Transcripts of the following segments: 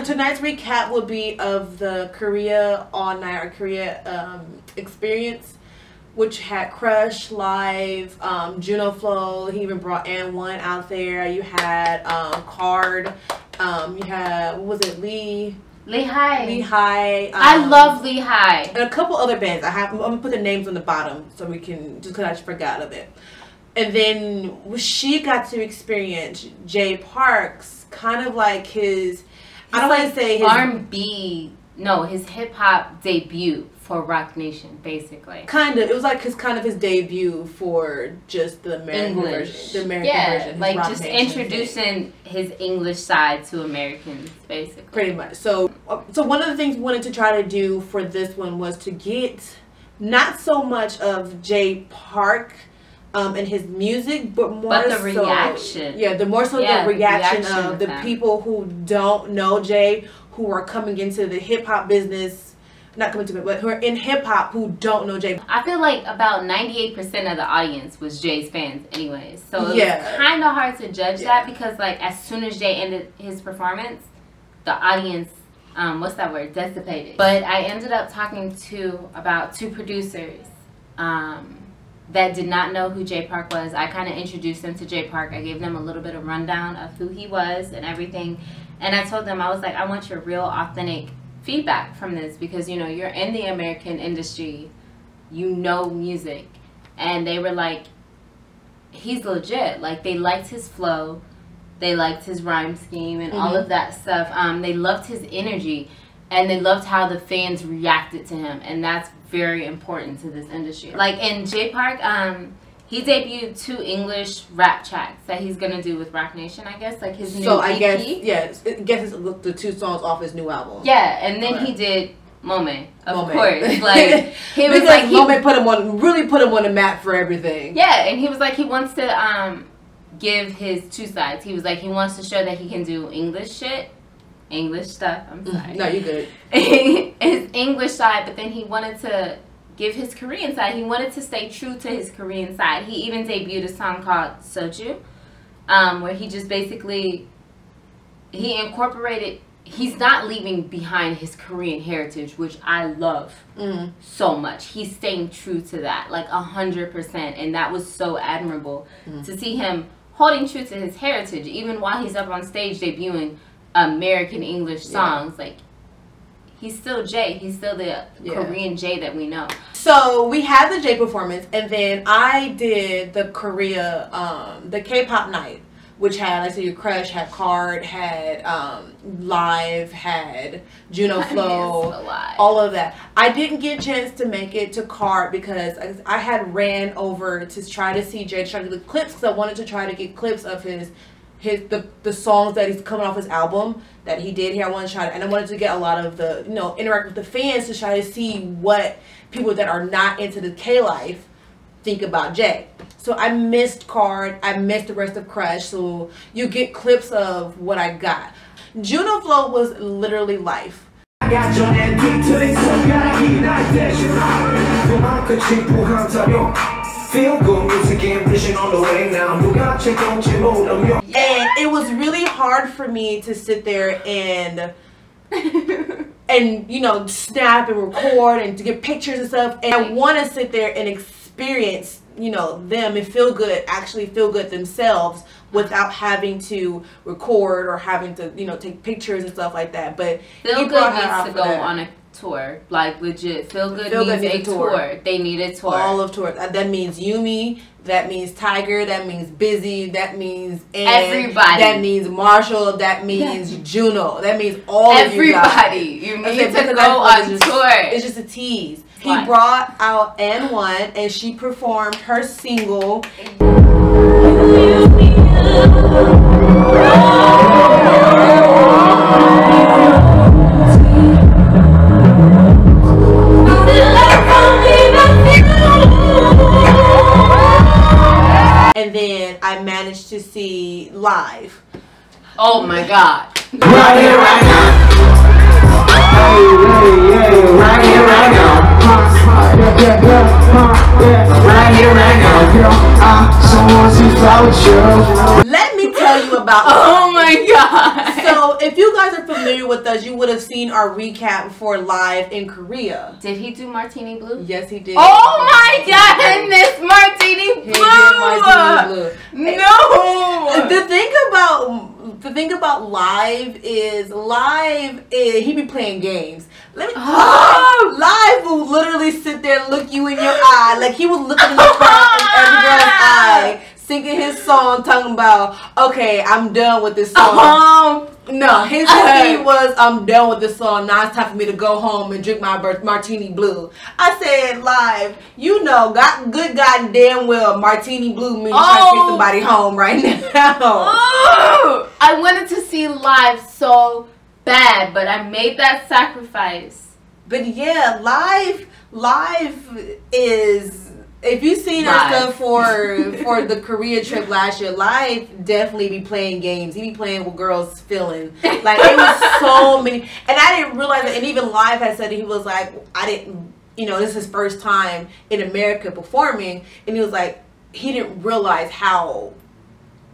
tonight's recap will be of the Korea all night or Korea experience, which had Crush live, Junoflo. He even brought N1 out there. You had Card. You had, what was it, Lehigh. I love Lehigh. And a couple other bands. I'm gonna put the names on the bottom so we can, just because I just forgot of it. And then she got to experience Jay Park's kind of like his I don't want to say his R&B, no, his hip hop debut for Rock Nation, basically. Kind of. It was like his debut for just the American version. The American version. Like just introducing his English side to Americans, basically. Pretty much. So one of the things we wanted to try to do for this one was to get not so much of Jay Park and his music, but more the reaction. Yeah, the reaction of the people who don't know Jay, who are coming into the hip hop business, not coming to it, but who are in hip hop who don't know Jay. I feel like about 98% of the audience was Jay's fans anyways. So it was kind of hard to judge that because like as soon as Jay ended his performance, the audience, what's that word, dissipated. But I ended up talking to about 2 producers that did not know who Jay Park was. I kind of introduced them to Jay Park. I gave them a little bit of rundown of who he was and everything. And I told them, I was like, I want your real authentic feedback from this because, you know, you're in the American industry, you know music. And they were like, he's legit. Like, they liked his flow. They liked his rhyme scheme and all of that stuff. They loved his energy. And they loved how the fans reacted to him. And that's very important to this industry. Like in Jay Park, he debuted 2 English rap tracks that he's gonna do with Rock Nation, I guess. Like his new EP. So I guess, I guess it's the 2 songs off his new album. Yeah, and then he did Moment, of course. Like he was like Moment really put him on the map for everything. Yeah, and he was like he wants to give his 2 sides. He was like he wants to show that he can do English stuff. I'm sorry. No, you good. His English side, but then he wanted to give his Korean side. He wanted to stay true to his Korean side. He even debuted a song called Soju, where he just basically, he incorporated, he's not leaving behind his Korean heritage, which I love so much. He's staying true to that, like 100%. And that was so admirable to see him holding true to his heritage, even while he's up on stage debuting American English songs. Like he's still Jay. He's still the Korean Jay that we know. So we had the Jay performance, and then I did the Korea, the K-pop night, which had, like, so your Crush, had Card, had Live, had Junoflo, all of that. I didn't get a chance to make it to Card because I had ran over to try to see Jay, to try to get the clips, because I wanted to try to get clips of the songs that he's coming off his album that he did here. I wanted to try to, and I wanted to get a lot of the, you know, interact with the fans to try to see what people that are not into the K life think about Jay. So I missed Card, I missed the rest of Crush, so you get clips of what I got. Junoflo was literally life. Feel good music and vision on the way now. And it was really hard for me to sit there and you know, snap and record and to get pictures and stuff. And I want to sit there and experience, you know, them and feel good, actually feel good themselves without having to record or having to, you know, take pictures and stuff like that. But Feel Good needs to go on a tour, like legit. Feel Good needs a tour. They need a tour. All of tours. That means Yumi. That means Tiger. That means Busy. That means everybody. That means Marshall. That means Juno. That means all everybody. Of you need to go on tour. It's just a tease. He brought out N1 and she performed her single. And then I managed to see Live. Oh my God. Right here, right now. Right here, right now. Right here, right now. Girl, I just want to fly with you. let me tell you about Oh my god. So if you guys are familiar with us, you would have seen our recap for Live in Korea. Did he do Martini Blue? Yes, he did. Oh my god, I missed Martini Blue. He did Martini Blue. No. The thing about Live is he be playing games. Live will literally sit there and look you in your eye, like he was looking in the front of every girl's eye, singing his song, talking about, okay, I'm done with this song. No, his thing was, I'm done with this song. Now it's time for me to go home and drink my Martini Blue. I said, Live, you know, good goddamn well, Martini Blue means trying to take somebody home right now. Oh, I wanted to see Live so bad, but I made that sacrifice. But yeah, Live is. If you've seen our stuff for the Korea trip last year, Live definitely be playing games. He be playing with girls' feelings. Like, it was so many. And I didn't realize it. And even Live had said that he was like, this is his first time in America performing. And he was like, he didn't realize how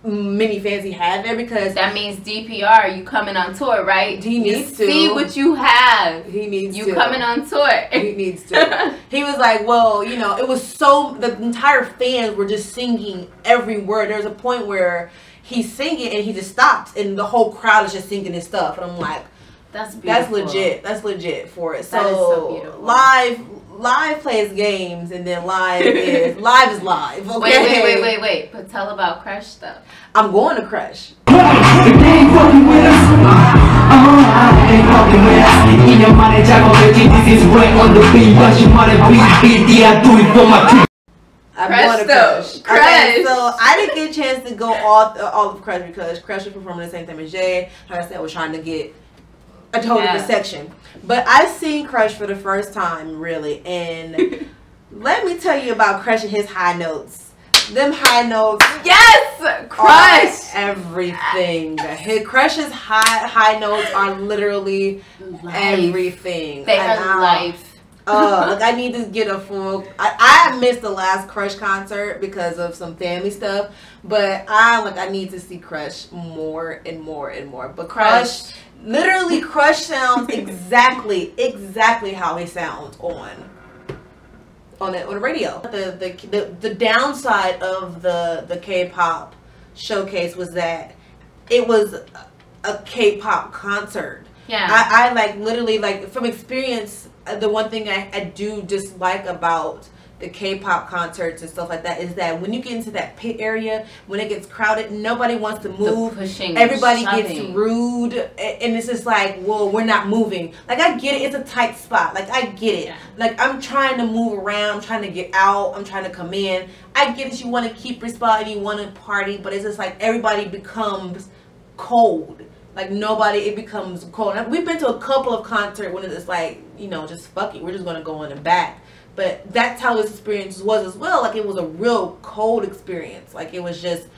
many fans he had there, because that means DPR, you coming on tour, right? He needs to see what you have. He needs you coming on tour. He needs to. He was like, well, it was the entire fans were just singing every word. There's a point where he's singing and he just stops and the whole crowd is just singing his stuff, and I'm like, that's legit. That's legit for it. That is so beautiful. Live plays games, and then live is live. Okay? Wait. But tell about Crush stuff. I'm going to Crush. I'm going to Crush. Okay, so I didn't get a chance to go all of Crush because Crush was performing at the same time as Jay. Like I said, I was trying to get a total section. But I've seen Crush for the first time, really, and let me tell you about Crush and his high notes. Them high notes, yes, Crush, everything. Crush's high notes are literally everything. They are life. Like I need to get a full. I missed the last Crush concert because of some family stuff, but I need to see Crush more and more and more. But Crush. Literally, Crush sounds exactly how he sounds on the radio. The downside of the K-pop showcase was that it was a K-pop concert. Yeah, I literally from experience. The one thing I do dislike about the K-pop concerts and stuff like that is that when you get into that pit area, when it gets crowded, nobody wants to move. Everybody gets rude, and it's just like, well, we're not moving. Like, I get it, it's a tight spot. Like, I get it. Yeah. Like, I'm trying to move around, I'm trying to get out, I'm trying to come in. I get it, you want to keep your spot and you want to party, but it's just like everybody becomes cold. Like, it becomes cold. We've been to a couple of concerts when it's like, just fuck it, we're just going to go in the back. But that's how his experience was as well. Like, it was a real cold experience. Like, it was just,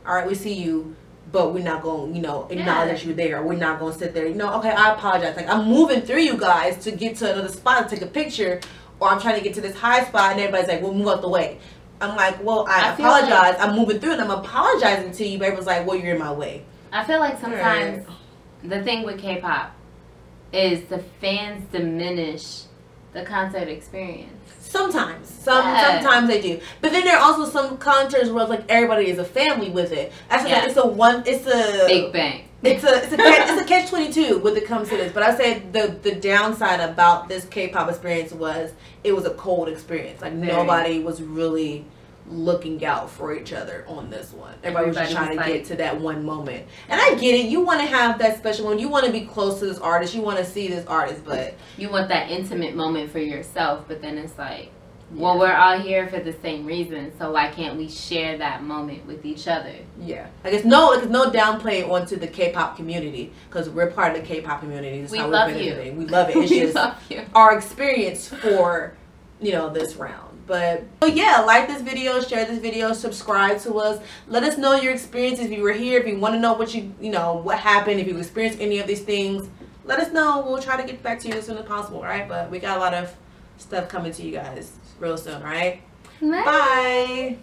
all right, we see you, but we're not going, acknowledge you there. We're not going to sit there. Okay, I apologize. Like, I'm moving through you guys to get to another spot to take a picture, or I'm trying to get to this high spot, and everybody's like, well, move out the way. I'm like, well, I apologize. I'm moving through, and I'm apologizing to you, but everyone's like, well, you're in my way. I feel like sometimes the thing with K-pop is the fans diminish the concert experience. Sometimes they do, but then there are also some concerts where it's like everybody is a family with it. It's a big bang. It's a catch-22 when it comes to this. But I said the downside about this K-pop experience was it was a cold experience. Like, nobody was really looking out for each other on this one. Everybody was just trying to get to that one moment. And I get it. You want to have that special one. You want to be close to this artist. You want to see this artist, but you want that intimate moment for yourself. But then it's like, well, we're all here for the same reason, so why can't we share that moment with each other? Yeah. Like, it's no downplay onto the K-pop community, because we're part of the K-pop community. We love you. We love it. It's just our experience for, this round. But yeah, like this video, share this video, subscribe to us. Let us know your experiences. If you were here, if you want to know what happened, if you experienced any of these things, let us know. We'll try to get back to you as soon as possible, right? But we got a lot of stuff coming to you guys real soon, right? Bye.